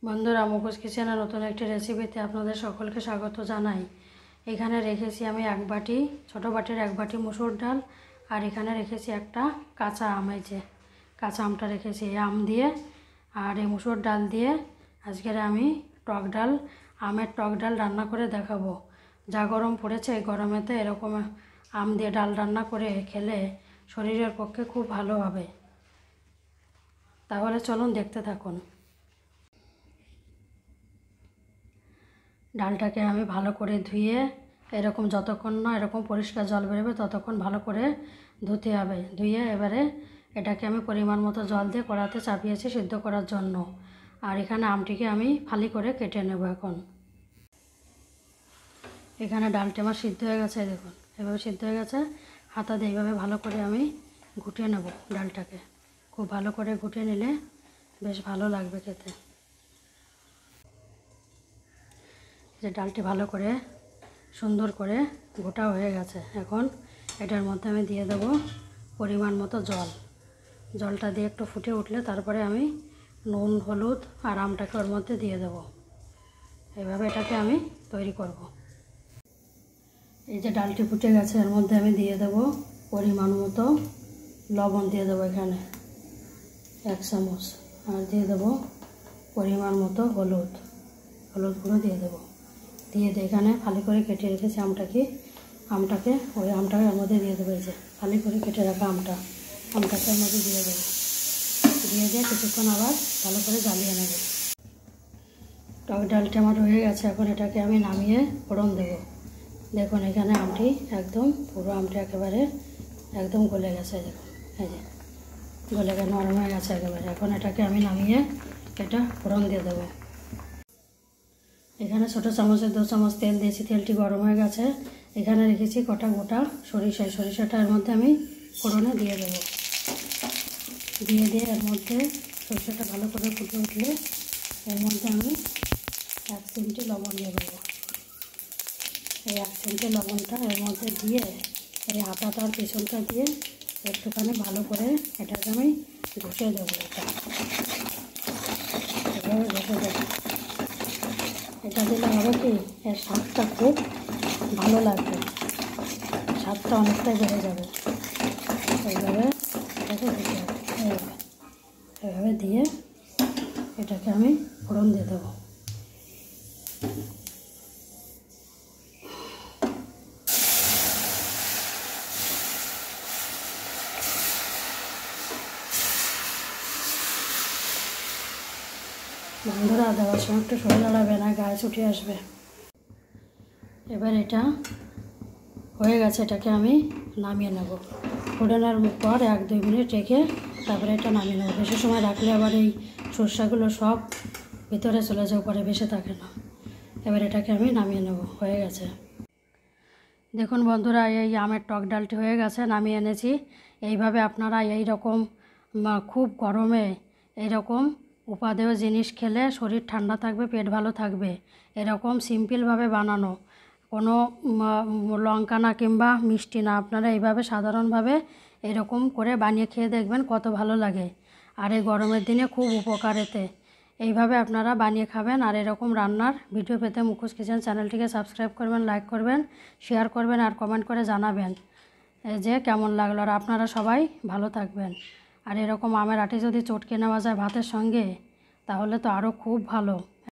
বন্ধুরা, মুখোশ কিচেনের নতুন একটি রেসিপিতে আপনাদের সকলকে স্বাগত জানাই। এখানে রেখেছি আমি এক বাটি, ছোটো বাটির এক বাটি মুসুর ডাল, আর এখানে রেখেছি একটা কাঁচা আম। এই যে কাঁচা আমটা রেখেছি, এই আম দিয়ে আর এই মুসুর ডাল দিয়ে আজকের আমি টক ডাল, আমের টক ডাল রান্না করে দেখাবো। যা গরম পড়েছে, এই গরমেতে এরকম আম দিয়ে ডাল রান্না করে খেলে শরীরের পক্ষে খুব ভালো হবে। তাহলে চলুন দেখতে থাকুন। ডালটাকে আমি ভালো করে ধুয়ে, এরকম যতক্ষণ না এরকম পরিষ্কার জল বেরোবে ততক্ষণ ভালো করে ধুতে হবে। ধুয়ে এবারে এটাকে আমি পরিমাণ মতো জল দিয়ে কড়াতে চাপিয়েছি সিদ্ধ করার জন্য। আর এখানে আমটিকে আমি ফালি করে কেটে নেব। এখন এখানে ডালটা আমার সিদ্ধ হয়ে গেছে, দেখুন এভাবে সিদ্ধ হয়ে গেছে। হাতা দিয়ে এইভাবে ভালো করে আমি ঘুটিয়ে নেব ডালটাকে। খুব ভালো করে ঘুটিয়ে নিলে বেশ ভালো লাগবে খেতে। যে ডালটি ভালো করে সুন্দর করে গোটা হয়ে গেছে। এখন এটার মধ্যে আমি দিয়ে দেব পরিমাণ মতো জল। জলটা দিয়ে একটু ফুটে উঠলে তারপরে আমি নুন, হলুদ আর আমটাকে ওর মধ্যে দিয়ে দেব। এইভাবে এটাকে আমি তৈরি করব। এই যে ডালটি ফুটে গেছে, এর মধ্যে আমি দিয়ে দেব পরিমাণ মতো লবণ দিয়ে দেবো এখানে 1 চামচ, আর দিয়ে দেব পরিমাণ মতো হলুদ গুঁড়ো দিয়ে দেবো। দিয়ে এখানে ফালি করে কেটে রেখেছি আমটাকে ওই আমটাকে এর মধ্যে দিয়ে দেবো। এই যে ফালি করে কেটে রাখা আমটাকে এর মধ্যে দিয়ে দেবো। দিয়ে কিছুক্ষণ আবার ভালো করে জ্বালিয়ে নেব। টক ডালটা আমার হয়ে গেছে। এখন এটাকে আমি নামিয়ে ফোড়ন দেব। দেখুন এখানে আমটি একদম পুরো আমটা একেবারে একদম গলে গেছে। দেখুন এই যে গলে গেছে, নরম হয়ে গেছে একেবারে। এখন এটাকে আমি নামিয়ে এটা ফোড়ন দিয়ে দেবো। এখানে ছোটো চামচে 2 চামচ তেল দিয়েছি। তেলটি গরম হয়ে গেছে। এখানে রেখেছি কটা গোটা সরিষা। সরিষাটা এর মধ্যে আমি ফোড়নে দিয়ে দেবো। দিয়ে এর মধ্যে সরিষাটা ভালো করে ফুটে উঠলে এর মধ্যে আমি 1 চিমটি লবণ দিয়ে দেবো। এই 1 চিমটি লবণটা এর মধ্যে দিয়ে এই হাতাটা আর পেছনটা দিয়ে একটুখানি ভালো করে এটাকে আমি ঘষে দেবো। এভাবে ঘষে দেবো। এটা দিলে হবে কি, এর স্বাদটা খুব ভালো লাগবে, স্বাদটা অনেকটাই বেড়ে যাবে। এইভাবে এটাকে দিতে হবে। এভাবে দিয়ে এটাকে আমি ফোড়ন দিয়ে দেবো। বন্ধুরা, দেওয়ার সময় একটু সরে দাঁড়াবে না, গায়ে ছুটে আসবে। এবার এটা হয়ে গেছে, এটাকে আমি নামিয়ে নেব। ফোড়নের পর 1-2 মিনিট রেখে তারপরে এটা নামিয়ে নেব। বেশি সময় রাখলে আবার এই সরষাগুলো সব ভিতরে চলে যায়, উপরে বেশি থাকে না। এবার এটাকে আমি নামিয়ে নেব। হয়ে গেছে। দেখুন বন্ধুরা, এই আমের টক ডালটি হয়ে গেছে, নামিয়ে এনেছি। এইভাবে আপনারা এই রকম খুব গরমে এইরকম উপাদেয় জিনিস খেলে শরীর ঠান্ডা থাকবে, পেট ভালো থাকবে। এরকম সিম্পলভাবে বানানো, কোনো লঙ্কা না কিংবা মিষ্টি না, আপনারা এইভাবে সাধারণভাবে এরকম করে বানিয়ে খেয়ে দেখবেন কত ভালো লাগে। আর এই গরমের দিনে খুব উপকার এতে। এইভাবে আপনারা বানিয়ে খাবেন। আর এরকম রান্নার ভিডিও পেতে মুখোশ কিচেন চ্যানেলটিকে সাবস্ক্রাইব করবেন, লাইক করবেন, শেয়ার করবেন আর কমেন্ট করে জানাবেন যে কেমন লাগলো। আর আপনারা সবাই ভালো থাকবেন। আর এরকম আমের আটি যদি চটকে নেওয়া যায় ভাতের সঙ্গে, তাহলে তো আরও খুব ভালো।